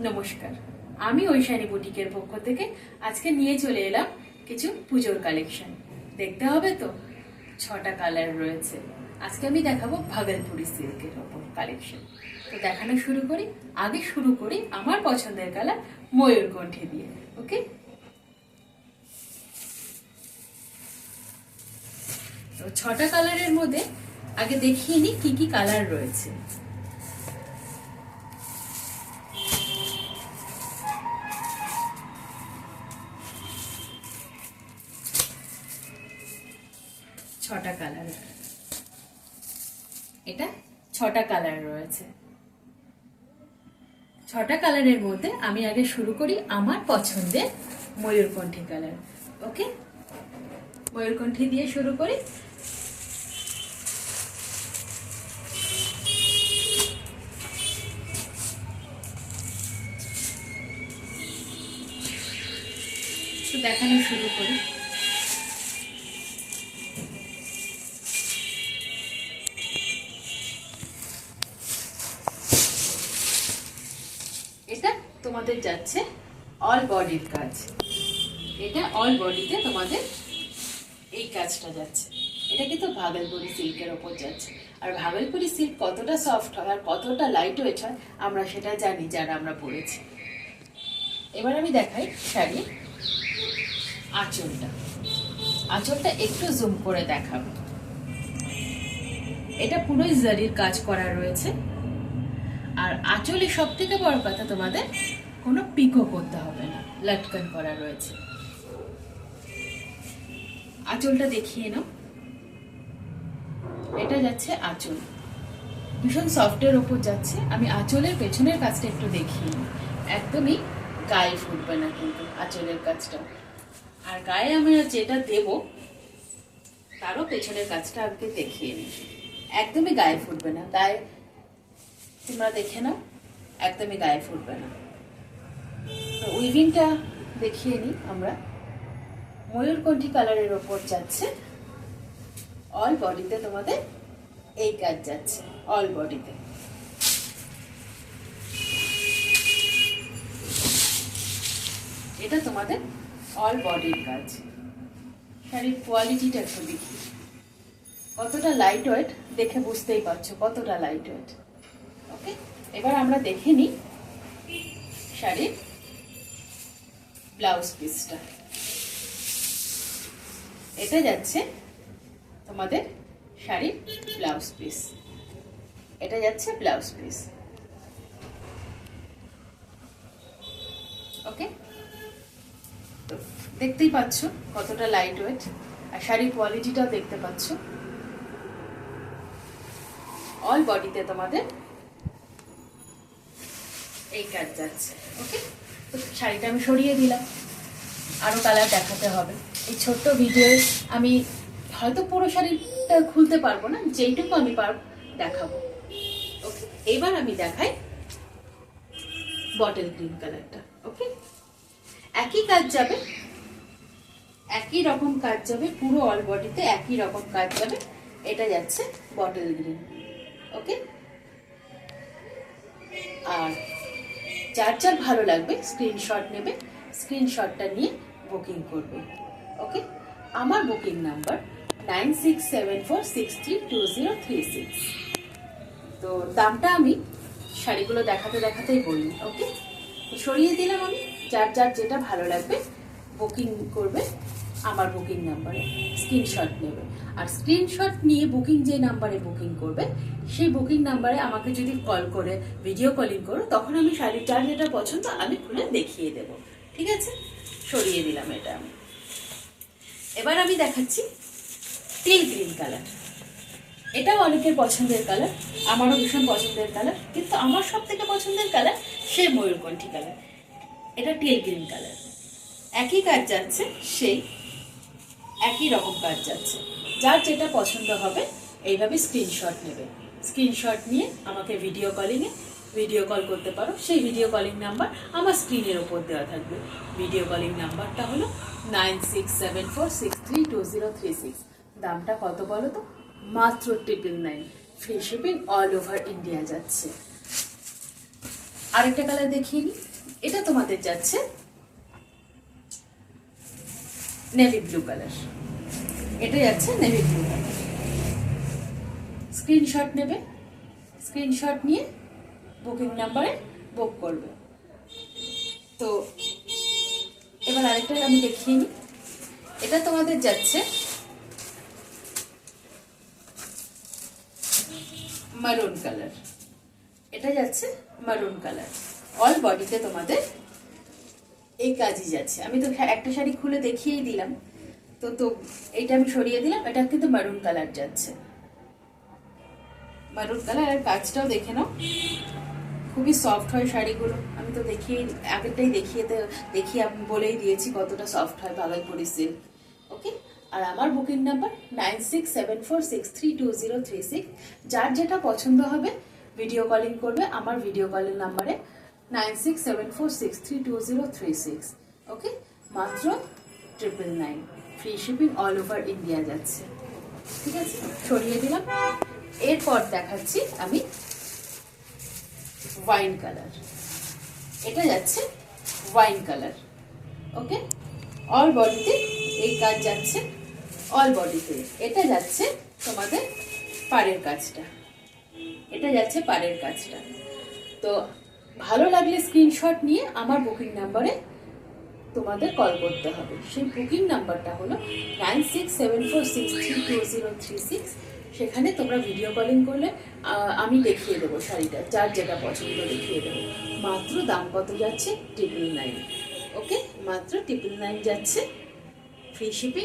নমস্কার, আমি ঐশানী বুটিকের পক্ষ থেকে আজকে নিয়ে চলে এলাম কিছু পুজোর কালেকশন। দেখতে হবে তো, 6টা কালার রয়েছে। আজকে আমি দেখাবো ভাগলপুরি সিল্কের ওপর কালেকশন। তো দেখানো শুরু করি। আগে শুরু করি আমার পছন্দের কালার ময়ূরকণ্ঠী দিয়ে। ওকে, তো 6টা কালারের মধ্যে আগে দেখিয়ে নিই কি কি কালার রয়েছে। ছটা কালার, এটা 6টা কালার রয়েছে। 6টা কালারের মধ্যে আমি আগে শুরু করি আমার পছন্দের ময়ূরকণ্ঠী কালার। ওকে, ময়ূরকণ্ঠী দিয়ে শুরু করি। দেখানো শুরু করি। এটা তোমাদের যাচ্ছে অল বডির কাজ। এটা অল বডিতে তোমাদের এই কাজটা যাচ্ছে। এটা কিন্তু ভাগলপুরি সিল্কের ওপর যাচ্ছে। আর ভাগলপুরি সিল্ক কতটা সফট হয় আর কতটা লাইট ওয়েট হয় আমরা সেটা জানি যারা আমরা পরেছি। এবার আমি দেখাই শাড়ি আঁচলটা। আঁচলটা একটু জুম করে দেখাবো। এটা পুরোই জারির কাজ করা রয়েছে। আর আঁচলে সব থেকে বড় কথা, তোমাদের কোনো পিকো করতে হবে না, লটকন করা রয়েছে। আঁচলটা দেখিয়ে নাও। এটা যাচ্ছে আঁচল, ভীষণ সফটের ওপর যাচ্ছে। আমি আঁচলের পেছনের কাজটা একটু দেখিয়ে নিই। একদমই গায়ে ফুটবে না কিন্তু আঁচলের কাজটা। আর গায়ে আমি যেটা দেব তারও পেছনের কাজটা আগে দেখিয়ে নিই। একদমই গায়ে ফুটবে না, গায়ে তোমরা দেখে নাও, একদমই গায়ে ফুটবে না। তো উইভিংটা দেখিয়ে নিই আমরা। ময়ূরকণ্ঠী কালারের ওপর যাচ্ছে, অল বডিতে তোমাদের এই কাজ যাচ্ছে। অল বডিতে এটা তোমাদের অল বডির কাজ। শাড়ির কোয়ালিটিটা একটু দেখি, কতটা লাইট ওয়েট দেখে বুঝতেই পারছো কতটা লাইট ওয়েট। ওকে, এবার আমরা দেখে নিই শাড়ির ব্লাউজ পিসটা। এটা যাচ্ছে তোমাদের শাড়ির ব্লাউজ পিস। এটা যাচ্ছে ব্লাউজ পিস। ওকে, তো দেখতেই পাচ্ছ কতটা লাইট ওয়েট। আর শাড়ির কোয়ালিটিটাও দেখতে পাচ্ছ। অল বডিতে তোমাদের এই কাজ যাচ্ছে। ওকে, তো শাড়িটা আমি সরিয়ে দিলাম। আরো কালার দেখাতে হবে। এই ছোট্ট ভিডিও আমি হয়তো পুরো শাড়িটা খুলতে পারবো না, যেইটুকু আমি পারবো দেখাবো। ওকে, এবার আমি দেখাই বটল গ্রিন কালারটা। ওকে, একই কাজ যাবে, একই রকম কাজ যাবে, পুরো অল বডিতে একই রকম কাজ যাবে। এটা যাচ্ছে বটল গ্রিন। ওকে, আর যার যার ভালো লাগবে স্ক্রিনশট নেবে, স্ক্রিনশটটা নিয়ে বুকিং করবে। ওকে, আমার বুকিং নাম্বার 9674632036। তো দামটা আমি শাড়িগুলো দেখাতে দেখাতেই বলি। ওকে, সরিয়ে দিলাম আমি। যার যার যেটা ভালো লাগবে বুকিং করবে আমার বুকিং নাম্বারে, স্ক্রিনশট নেবে। আর স্ক্রিনশট নিয়ে বুকিং যে নাম্বারে বুকিং করবে সেই বুকিং নাম্বারে আমাকে যদি কল করে ভিডিও কলিং করো, তখন আমি শাড়ির যার যেটা পছন্দ আমি খুলে দেখিয়ে দেব। ঠিক আছে, সরিয়ে দিলাম এটা আমি। এবার আমি দেখাচ্ছি টিল গ্রিন কালার। এটাও অনেকের পছন্দের কালার, আমারও ভীষণ পছন্দের কালার, কিন্তু আমার সব থেকে পছন্দের কালার সেই ময়ূরকণ্ঠী কালার। এটা টিল গ্রিন কালার। একই কাজ যাচ্ছে, সেই একই রকম কাজ যাচ্ছে। যার যেটা পছন্দ হবে এইভাবে স্ক্রিনশট নেবে। স্ক্রিনশট নিয়ে আমাকে ভিডিও কল করতে পারো। সেই ভিডিও কলিং নাম্বার আমার স্ক্রিনের ওপর দেওয়া থাকবে। ভিডিও কলিং নাম্বারটা হলো 9674632036। দামটা কত বলো তো? মাত্র 999। Free shipping all over India যাচ্ছে। আরেকটা কালার দেখিয়ে নিই। এটা তোমাদের যাচ্ছে নেভি ব্লু কালার, এটা যাচ্ছে নেভি ব্লু কালার। স্ক্রিনশট নেবে, স্ক্রিনশট নিয়ে বুকিং নাম্বারে বুক করবে। তো এবার আরেকটা আমি দেখিয়ে নিই। এটা তোমাদের যাচ্ছে মারুন কালার, এটা যাচ্ছে মারুন কালার। অল বডিতে তোমাদের এই কাজই যাচ্ছে। আমি তো একটা শাড়ি খুলে দেখিয়েই দিলাম, তো তো এইটা আমি সরিয়ে দিলাম। এটা কিন্তু মারুন কালার যাচ্ছে, মারুন কালার। আর কাজটাও দেখে নাও, খুবই সফট হয় শাড়িগুলো। আমি তো দেখিয়ে আগেরটাই দেখিয়ে আমি বলেই দিয়েছি কতটা সফট হয় ভাগলপুরি সিল্ক। ওকে, আর আমার বুকিং নাম্বার 9674632036। যার যেটা পছন্দ হবে ভিডিও কলিং করবে আমার ভিডিও কলের নাম্বারে 9674632036। ওকে, মাত্র 999, free shipping all over India যাচ্ছে। ঠিক আছে, সরিয়ে দিলাম। এরপর দেখাচ্ছি আমি ওয়াইন কালার, এটা যাচ্ছে ওয়াইন কালার। ওকে, অল বডিতে এই কাজ যাচ্ছে, অল বডিতে। এটা যাচ্ছে তোমাদের পাড়ের কাজটা, এটা যাচ্ছে পাড়ের কাজটা। তো ভালো লাগলে স্ক্রিনশট নিয়ে আমার বুকিং নাম্বারে তোমাদের কল করতে হবে। সেই বুকিং নাম্বারটা হলো 9674632036। সেখানে তোমরা ভিডিও কলিং করলে আমি দেখিয়ে দেবো শাড়িটা, যার যেটা পছন্দ দেখিয়ে দেবো। মাত্র দাম কত যাচ্ছে? 999। ওকে, মাত্র 999 যাচ্ছে, ফ্রি শিপিং